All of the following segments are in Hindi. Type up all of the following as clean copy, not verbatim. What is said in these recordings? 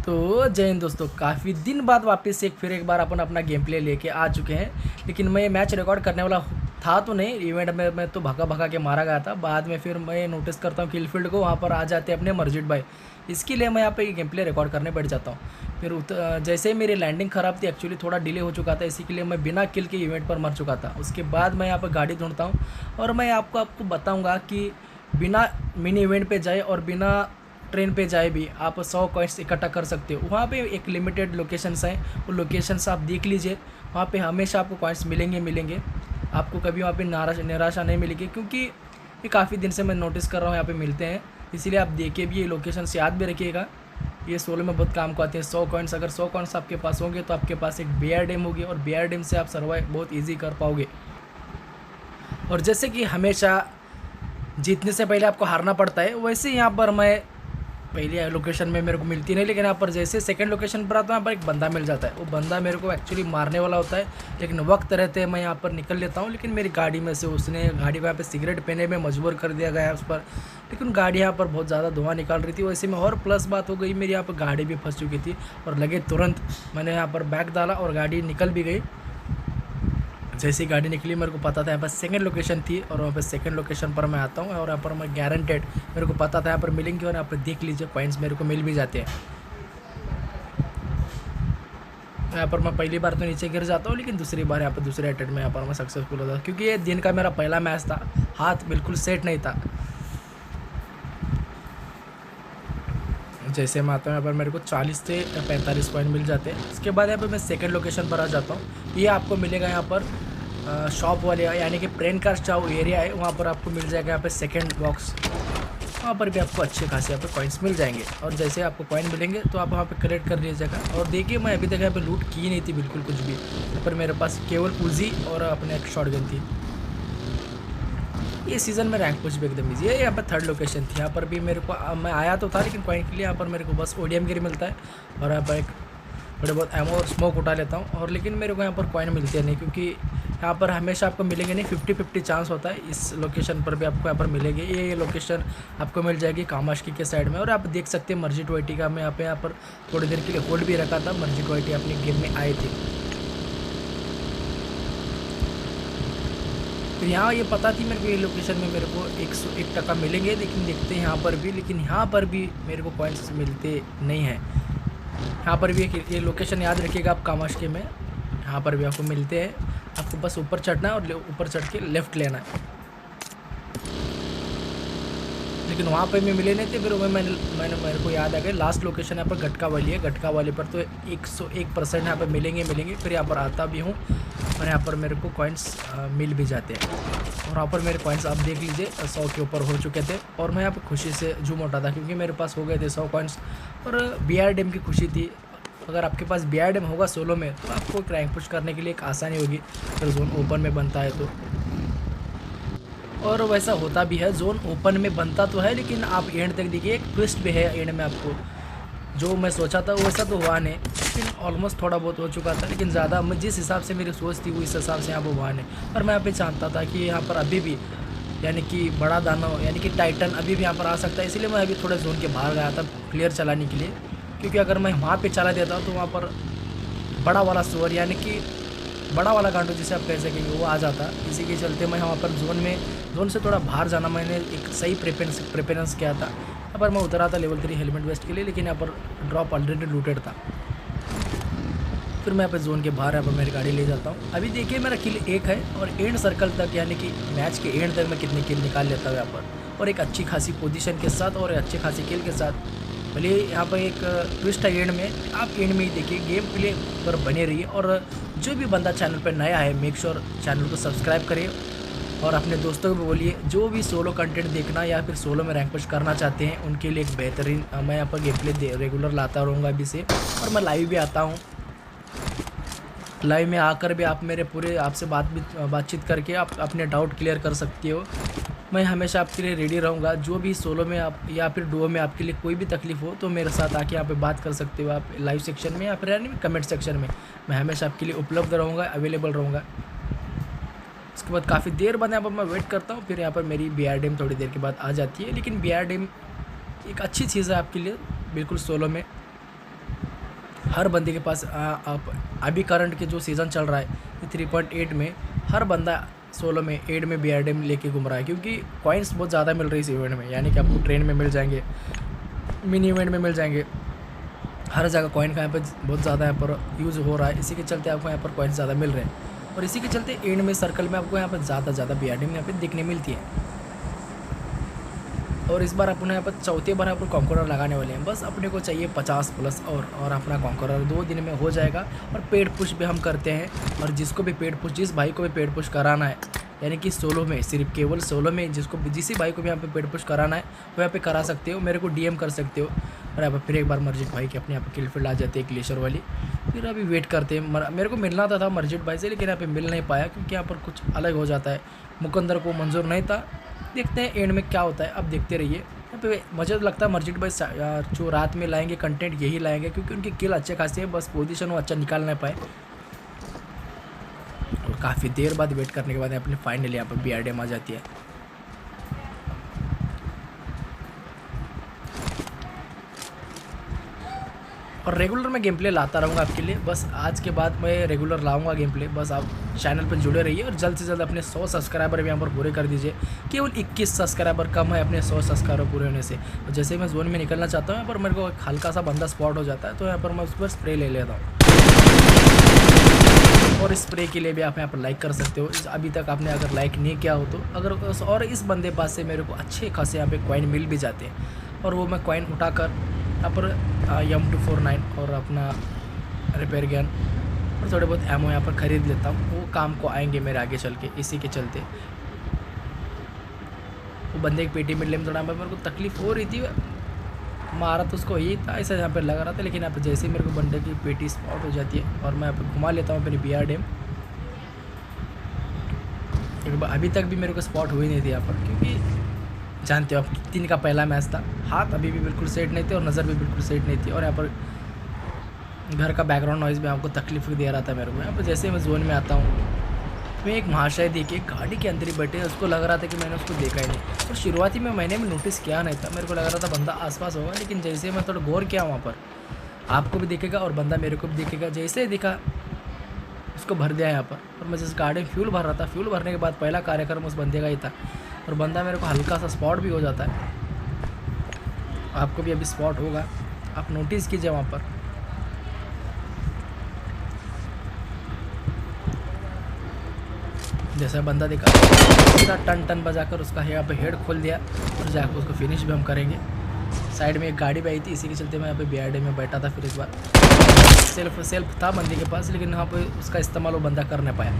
तो जय हिंद दोस्तों, काफ़ी दिन बाद वापस से फिर एक बार अपन अपना गेम प्ले लेके आ चुके हैं। लेकिन मैं मैच रिकॉर्ड करने वाला था तो नहीं, इवेंट में मैं तो भगा भगा के मारा गया था। बाद में फिर मैं नोटिस करता हूँ किलफील्ड को, वहाँ पर आ जाते हैं अपने मर्जिद भाई। इसके लिए मैं यहाँ पे गेम प्ले रिकॉर्ड करने बैठ जाता हूँ। फिर जैसे ही मेरी लैंडिंग ख़राब थी, एक्चुअली थोड़ा डिले हो चुका था, इसी के लिए मैं बिना किल के इवेंट पर मर चुका था। उसके बाद मैं यहाँ पर गाड़ी ढूंढता हूँ और मैं आपको बताऊँगा कि बिना मिनी इवेंट पे जाए और बिना ट्रेन पे जाए भी आप 100 कॉइन्स इकट्ठा कर सकते हो। वहाँ पे एक लिमिटेड लोकेशंस हैं, वो लोकेशंस आप देख लीजिए। वहाँ पे हमेशा आपको कॉइन्स मिलेंगे। आपको कभी वहाँ पे निराशा नहीं मिलेगी, क्योंकि ये काफ़ी दिन से मैं नोटिस कर रहा हूँ यहाँ पे मिलते हैं। इसीलिए आप देखिए भी, ये लोकेशंस याद भी रखिएगा। ये सोलो में बहुत काम को आते हैं। 100 कॉइन्स, अगर 100 कॉइन्स आपके पास होंगे तो आपके पास एक बेयर डैम होगी और बेयर डैम से आप सर्वाइव बहुत ईजी कर पाओगे। और जैसे कि हमेशा जीतने से पहले आपको हारना पड़ता है, वैसे यहाँ पर मैं पहली लोकेशन में मेरे को मिलती नहीं, लेकिन यहाँ पर जैसे सेकंड लोकेशन पर आता हूँ, यहाँ पर एक बंदा मिल जाता है। वो बंदा मेरे को एक्चुअली मारने वाला होता है, लेकिन वक्त रहते मैं यहाँ पर निकल लेता हूँ। लेकिन मेरी गाड़ी में से उसने गाड़ी को यहाँ पे सिगरेट पीने में मजबूर कर दिया गया है उस पर। लेकिन गाड़ी यहाँ पर बहुत ज़्यादा धुआं निकाल रही थी। वैसे में और प्लस बात हो गई, मेरी यहाँ पर गाड़ी भी फंस चुकी थी और लगे तुरंत मैंने यहाँ पर बैग डाला और गाड़ी निकल भी गई। जैसे ही गाड़ी निकली, मेरे को पता था यहाँ पर सेकंड लोकेशन थी और वहाँ पर सेकंड लोकेशन पर मैं आता हूँ और यहाँ पर मैं गारंटेड, मेरे को पता था यहाँ पर मिलेंगे और यहाँ पर देख लीजिए पॉइंट्स मेरे को मिल भी जाते हैं। यहाँ पर मैं पहली बार तो नीचे गिर जाता हूँ, लेकिन दूसरी बार यहाँ पर दूसरे अटेम्प्ट में यहाँ पर मैं सक्सेसफुल होता, क्योंकि ये दिन का मेरा पहला मैच था। हाथ बिल्कुल सेट नहीं था। जैसे मैं आता हूँ यहाँ पर मेरे को 40 से 45 पॉइंट मिल जाते हैं। उसके बाद यहाँ पर मैं सेकंड लोकेशन पर आ जाता हूँ। ये आपको मिलेगा यहाँ पर शॉप वाले, यानी कि प्रेन का जो एरिया है, वहाँ पर आपको मिल जाएगा यहाँ पे सेकंड बॉक्स। वहाँ पर भी आपको अच्छे खासे यहाँ पे कॉइन्स मिल जाएंगे और जैसे आपको कॉइन मिलेंगे तो आप वहाँ पे कलेक्ट कर लीजिएगा। और देखिए, मैं अभी तक यहाँ पे लूट की नहीं थी बिल्कुल कुछ भी। यहाँ पर मेरे पास केवल उजी और अपने एक शॉटगन थी। ये सीज़न में रैंक पुश भी एकदम ईजी है। यहाँ पर थर्ड लोकेशन थी, यहाँ पर भी मेरे को मैं आया तो था, लेकिन कॉइन के लिए यहाँ पर मेरे को बस ओडीएम गिर मिलता है और यहाँ पर एक थोड़े बहुत एमो और स्मोक उठा लेता हूँ। और लेकिन मेरे को यहाँ पर कॉइन मिलते नहीं, क्योंकि यहाँ पर हमेशा आपको मिलेंगे नहीं, 50-50 चांस होता है। इस लोकेशन पर भी आपको यहाँ पर मिलेगी। ये लोकेशन आपको मिल जाएगी कामाश्की के साइड में। और आप देख सकते हैं मर्जिद वाइटी का मैं यहाँ पर थोड़ी देर के लिए होल्ड भी रखा था। मर्जिद वाइटी अपने गेम में आए थे, तो यहाँ ये पता थी मेरे को, ये लोकेशन में मेरे को 101% मिलेंगे। लेकिन देखते हैं यहाँ पर भी, लेकिन यहाँ पर भी मेरे को पॉइंट्स मिलते नहीं हैं। यहाँ पर भी ये लोकेशन याद रखिएगा आप, कामाश्की में यहाँ पर भी आपको मिलते हैं। आपको बस ऊपर चढ़ना है और ऊपर चढ़ के लेफ़्ट लेना है। लेकिन वहाँ पे भी मिले नहीं थे। फिर मेरे को याद आ गया, लास्ट लोकेशन यहाँ पर गटका वाली है। गटका वाले पर तो 101% यहाँ पर मिलेंगे। फिर यहाँ पर आता भी हूँ और यहाँ पर मेरे को कॉइन्स मिल भी जाते हैं। और वहाँ पर मेरे कॉइन्स आप देख लीजिए 100 के ऊपर हो चुके थे और मैं यहाँ पर खुशी से झूम उठा था, क्योंकि मेरे पास हो गए थे 100 कॉइन्स और बीआर डैम की खुशी थी। अगर आपके पास बीआर डैम होगा सोलो में, तो आपको रैंक पुश करने के लिए एक आसानी होगी अगर जोन ओपन में बनता है तो। और वैसा होता भी है, जोन ओपन में बनता तो है, लेकिन आप एंड तक देखिए, एक ट्विस्ट भी है एंड में। आपको जो मैं सोचा था वैसा तो हुआ नहीं, लेकिन ऑलमोस्ट थोड़ा बहुत हो चुका था। लेकिन ज़्यादा मैं जिस हिसाब से मेरी सोच थी, वो इस हिसाब से यहाँ पर हुआ नहीं। और मैं यहाँ पे चाहता था कि यहाँ पर अभी भी, यानी कि बड़ा दानव यानी कि टाइटन अभी भी यहाँ पर आ सकता है। इसलिए मैं अभी थोड़े जोन के बाहर गया था क्लियर चलाने के लिए, क्योंकि अगर मैं वहाँ पे चला देता तो वहाँ पर बड़ा वाला सोर, यानी कि बड़ा वाला गांडू जिसे आप कह सकेंगे, वो आ जाता। इसी के चलते मैं वहाँ पर जोन से थोड़ा बाहर जाना मैंने एक सही प्रेफरेंस किया था। यहाँ पर मैं उतरा था लेवल 3 हेलमेट वेस्ट के लिए, लेकिन यहाँ पर ड्रॉप ऑलरेडी लूटेड था। फिर मैं यहाँ पर जोन के बाहर यहाँ पर मेरी गाड़ी ले जाता हूँ। अभी देखिए मेरा किल 1 है और एंड सर्कल तक, यानी कि मैच के एंड तक मैं कितने किल निकाल लेता हूँ यहाँ पर, और एक अच्छी खासी पोजीशन के साथ और अच्छी खासी किल के साथ। भले यहाँ पर एक ट्विस्ट है एंड में, आप एंड में ही देखिए, गेम प्ले पर बने रहिए। और जो भी बंदा चैनल पर नया है, मेक श्योर चैनल को सब्सक्राइब करिए और अपने दोस्तों को बोलिए, जो भी सोलो कंटेंट देखना या फिर सोलो में रैंक पुश करना चाहते हैं, उनके लिए एक बेहतरीन मैं यहाँ पर गेम प्ले रेगुलर लाता रहूँगा अभी से। और मैं लाइव भी आता हूँ। लाइव में आकर भी आप मेरे पूरे आपसे बातचीत करके आप अपने डाउट क्लियर कर सकते हो। मैं हमेशा आपके लिए रेडी रहूँगा। जो भी सोलो में आप या फिर डुओ में आपके लिए कोई भी तकलीफ़ हो, तो मेरे साथ आके यहाँ पे बात कर सकते हो आप लाइव सेक्शन में या फिर यानी कमेंट सेक्शन में। मैं हमेशा आपके लिए उपलब्ध रहूँगा, अवेलेबल रहूँगा। उसके बाद काफ़ी देर बाद यहाँ पर मैं वेट करता हूँ। फिर यहाँ पर मेरी बीआर डैम थोड़ी देर के बाद आ जाती है। लेकिन बीआर डैम एक अच्छी चीज़ है आपके लिए बिल्कुल सोलो में। हर बंदे के पास आप अभी करंट के जो सीज़न चल रहा है 3.8 में हर बंदा 16 में 8 में BRDM लेके घूम रहा है, क्योंकि कॉइन्स बहुत ज़्यादा मिल रही है इस इवेंट में। यानी कि आपको ट्रेन में मिल जाएंगे, मिनी इवेंट में मिल जाएंगे, हर जगह कॉइन का यहाँ पर बहुत ज़्यादा यहाँ पर यूज़ हो रहा है। इसी के चलते आपको यहाँ पर कॉइन्स ज़्यादा मिल रहे हैं, और इसी के चलते एंड में सर्कल में आपको यहाँ पर ज़्यादा BRDM यहाँ पर दिखने मिलती है। और इस बार अपने यहाँ पर चौथी बार अपन कॉन्करर लगाने वाले हैं। बस अपने को चाहिए 50 प्लस और अपना कॉन्करर 2 दिन में हो जाएगा। और पेड पुश भी हम करते हैं, और जिसको भी पेड पुश, जिस भाई को भी पेड पुश कराना है, यानी कि 16 में, सिर्फ केवल 16 में जिसको जिस भाई को भी यहाँ पे पेड पुश कराना है वो यहाँ पे करा सकते हो, मेरे को DM कर सकते हो। और यहाँ पर फिर एक बार मर्जिद भाई की अपने यहाँ पर किल फील्ड आ जाती है ग्लेशियर वाली। फिर अभी वेट करते हैं, मेरे को मिलना था मर्जिद भाई से, लेकिन यहाँ पे मिल नहीं पाया क्योंकि यहाँ पर कुछ अलग हो जाता है, मुकंदर को मंजूर नहीं था। देखते हैं एंड में क्या होता है, अब देखते रहिए। यहाँ पे मुझे तो लगता है मर्जिद भाई जो रात में लाएंगे कंटेंट यही लाएंगे, क्योंकि उनकी किल अच्छे खासे है, बस पोजीशन वो अच्छा निकाल नहीं पाए। और काफ़ी देर बाद वेट करने के बाद अपने फाइनली यहाँ पर BRDM आ जाती है। और रेगुलर मैं गेम प्ले लाता रहूँगा आपके लिए, बस आज के बाद मैं रेगुलर लाऊंगा गेम प्ले। बस आप चैनल पर जुड़े रहिए और जल्द से जल्द अपने 100 सब्सक्राइबर भी यहाँ पर पूरे कर दीजिए। केवल 21 सब्सक्राइबर कम है अपने 100 सब्सक्राइबर पूरे होने से। और जैसे मैं जोन में निकलना चाहता हूँ, यहाँ पर मेरे को एक हल्का सा बंदा स्पॉट हो जाता है, तो यहाँ पर मैं उस पर स्प्रे ले लेता हूँ। और स्प्रे के लिए भी आप यहाँ पर लाइक कर सकते हो। अभी तक आपने अगर लाइक नहीं किया हो तो अगर, और इस बंदे पास से मेरे को अच्छे खासे यहाँ पे कॉइन मिल भी जाते हैं, और वो मैं कॉइन उठाकर यहाँ पर M249 और अपना रिपेयर गन और थोड़े बहुत एमओ यहाँ पर ख़रीद लेता हूँ। वो काम को आएंगे मेरे आगे चल के। इसी के चलते वो बंदे की पेटी मिलने में थोड़ा मेरे को तकलीफ़ हो रही थी, मारा तो उसको ही था, ऐसा यहाँ पर लग रहा था। लेकिन यहाँ पर जैसे ही मेरे को बंदे की पेटी स्पॉट हो जाती है और मैं यहाँ पर घुमा लेता हूँ अपनी BRDM। अभी तक भी मेरे को स्पॉट हुई नहीं थी यहाँ पर, क्योंकि जानते हो आप 3 का पहला मैच था, हाथ अभी भी बिल्कुल सेट नहीं थे और नज़र भी बिल्कुल सेट नहीं थी। और यहाँ पर घर का बैकग्राउंड नॉइज़ भी आपको तकलीफ दे रहा था मेरे को। यहाँ पर जैसे मैं जोन में आता हूँ, मैं एक महाशय देखिए गाड़ी के अंदर ही बैठे, उसको लग रहा था कि मैंने उसको देखा ही नहीं। और शुरुआती में मैंने भी नोटिस किया नहीं था, मेरे को लग रहा था बंदा आसपास होगा, लेकिन जैसे मैं थोड़ा गौर किया वहाँ पर, आपको भी दिखेगा और बंदा मेरे को भी दिखेगा, जैसे ही दिखा उसको भर दिया यहाँ पर। और मैं जिस गाड़ी में फ्यूल भर रहा था, फ्यूल भरने के बाद पहला कार्यक्रम उस बंदे का ही था, और बंदा मेरे को हल्का सा स्पॉट भी हो जाता है। आपको भी अभी स्पॉट होगा, आप नोटिस कीजिए वहाँ पर। जैसा बंदा देखा सीधा टन बजाकर उसका यहाँ पे हेड खोल दिया, और जाकर उसको फिनिश भी हम करेंगे। साइड में एक गाड़ी भी आई थी, इसी के चलते मैं यहाँ पे BRDM में बैठा था। फिर इस बार सेल्फ था बंदे के पास, लेकिन यहाँ पे उसका इस्तेमाल वो बंदा कर नहीं पाया।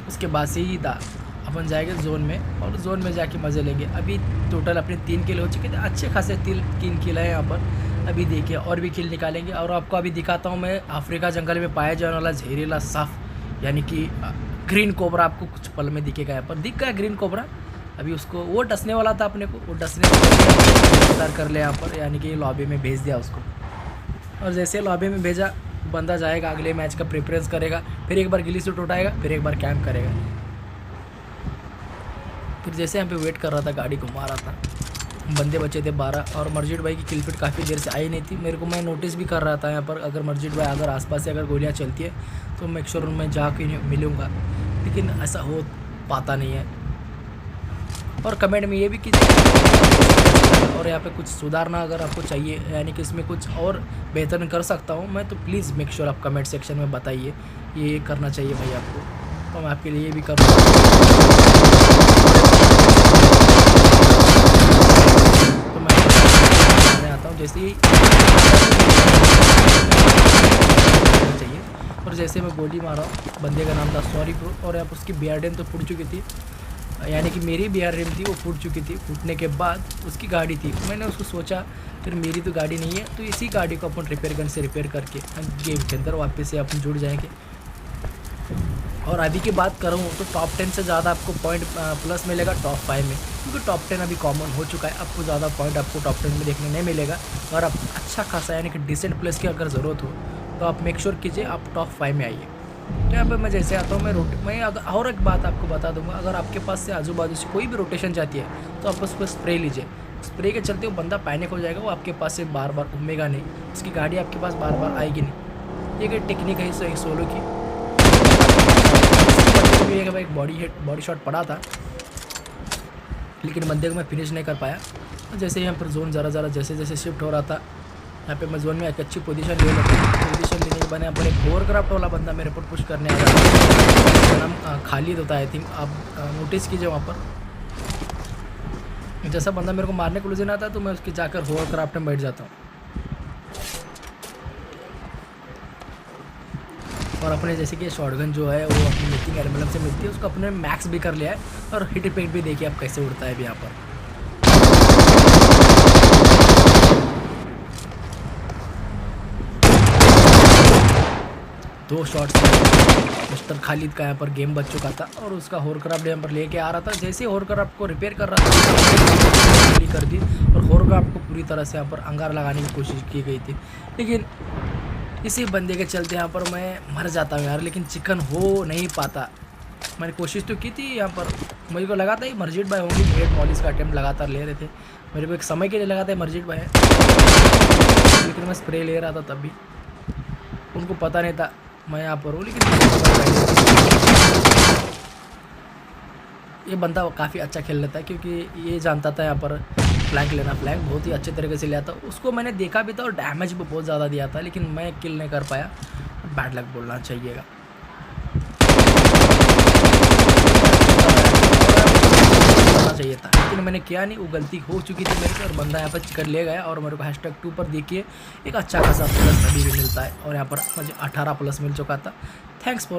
उसके बाद सीधा अपन जाएंगे जोन में, और जोन में जाके मज़े लेंगे। अभी टोटल अपने 3 किल हो चुके थे, अच्छे खासे 3 किल है यहाँ पर। अभी देखिए और भी किल निकालेंगे, और आपको अभी दिखाता हूँ मैं अफ्रीका जंगल में पाया जाने वाला जहरीला सांप, यानी कि ग्रीन कोबरा। आपको कुछ पल में दिखेगा, यहाँ पर दिख गया ग्रीन कोबरा। अभी उसको वो डसने वाला था अपने को, वो डसने कर ले यहाँ पर, यानी कि लॉबी में भेज दिया उसको। और जैसे लॉबी में भेजा, बंदा जाएगा अगले मैच का प्रेफरेंस करेगा, फिर एक बार गिली सूट उठाएगा, फिर एक बार कैंप करेगा। फिर जैसे यहाँ पे वेट कर रहा था, गाड़ी घुमा रहा था, बंदे बचे थे 12, और मर्जिद भाई की किल फीड काफ़ी देर से आई नहीं थी मेरे को। मैं नोटिस भी कर रहा था यहाँ पर, अगर मर्जिद भाई अगर आसपास से अगर गोलियाँ चलती है तो मैं श्योर मैं जाके मिलूँगा, लेकिन ऐसा हो पाता नहीं है। और कमेंट में ये भी कीजिए, और यहाँ पे कुछ सुधारना अगर आपको चाहिए, यानी कि इसमें कुछ और बेहतर कर सकता हूँ मैं, तो प्लीज़ मेक श्योर आप कमेंट सेक्शन में बताइए ये करना चाहिए भाई आपको, तो मैं आपके लिए ये भी कर रहा हूँ। तो मैं आता हूँ जैसे ही चाहिए। और जैसे मैं गोली मारा हूँ, बंदे का नाम था सॉरी ब्रो, और यहाँ पर उसकी BRDM तो फूट चुकी थी, यानी कि मेरी BRDM थी वो फूट चुकी थी। फूटने के बाद उसकी गाड़ी थी, मैंने उसको सोचा फिर मेरी तो गाड़ी नहीं है, तो इसी गाड़ी को अपन रिपेयर गन से रिपेयर करके गेम के अंदर वापस से अपन जुड़ जाएंगे। और अभी की बात करूँ तो टॉप 10 से ज़्यादा आपको पॉइंट प्लस मिलेगा टॉप 5 में, क्योंकि टॉप 10 अभी कॉमन हो चुका है। आपको ज़्यादा पॉइंट आपको टॉप 10 में देखने नहीं मिलेगा। और आप अच्छा खासा यानी कि डिसेंट प्लेस की अगर ज़रूरत हो तो आप मेक श्योर कीजिए आप टॉप 5 में आइए। तो यहाँ पे मैं जैसे आता हूँ, मैं अगर और एक बात आपको बता दूंगा, अगर आपके पास से आजू बाजू से कोई भी रोटेशन जाती है तो आप उस पर स्प्रे लीजिए, स्प्रे के चलते वो बंदा पैनिक हो जाएगा, वो आपके पास से बार बार घूमेगा नहीं, उसकी गाड़ी आपके पास बार बार आएगी नहीं। ये एक टेक्निक है एक सोलो की। एक बॉडी शॉट पड़ा था, लेकिन बंदे को मैं फिनिश नहीं कर पाया। जैसे यहाँ पर जोन ज़रा जैसे जैसे शिफ्ट हो रहा था, यहाँ पे मैं जोन में एक अच्छी पोजीशन ले लेता हूँ। पोजीशन लेने के बाद यहाँ पर एक होवरक्राफ्ट वाला बंदा मेरे पर पुश करने आ रहा है, उसका नाम खालिद होता है आई थिंक, आप नोटिस कीजिए वहाँ पर। जैसा बंदा मेरे को मारने को लूजन आता है तो मैं उसके जाकर होवरक्राफ्ट में बैठ जाता हूँ और अपने जैसे कि शॉटगन जो है वो अपनी मिथिक एल्बम से मिलती है, उसको अपने मैक्स भी कर लिया है और हिट इफेक्ट भी देखिए आप कैसे उड़ता है अभी यहाँ पर। 2 शॉट्स मिस्टर खालिद का यहाँ पर गेम बच चुका था और उसका होरक्राफ्ट यहाँ पर लेके आ रहा था। जैसे ही होरक्राफ्ट को रिपेयर कर रहा था कर दी और होरक्राफ्ट को पूरी तरह से यहाँ पर अंगार लगाने की कोशिश की गई थी, लेकिन इसी बंदे के चलते यहाँ पर मैं मर जाता हूँ यार। लेकिन चिकन हो नहीं पाता। मैंने कोशिश तो की थी यहाँ पर, मुझे को लगा था ही मर्जिद भाई होंगे, ग्रेट मॉलिस का अटेम्प्ट लगातार ले रहे थे, मेरे को एक समय के लिए लगा था मर्जिद भाई है, लेकिन मैं स्प्रे ले रहा था तब भी उनको पता नहीं था मैं यहाँ पर हूँ। लेकिन ये बंदा काफ़ी अच्छा खेल लेता है क्योंकि ये जानता था यहाँ पर फ्लैंक लेना, फ्लैंक बहुत ही अच्छे तरीके से लिया था। उसको मैंने देखा भी था और डैमेज भी बहुत ज़्यादा दिया था, लेकिन मैं किल नहीं कर पाया। बैड लक बोलना चाहिएगा। चाहिए था लेकिन मैंने किया नहीं, वो गलती हो चुकी थी मेरे से और बंदा यहाँ पर चिकन ले गया और मेरे को #2 पर देखिए एक अच्छा खासा प्लस अभी भी मिलता है और यहाँ पर मुझे 18 प्लस मिल चुका था। Thanks for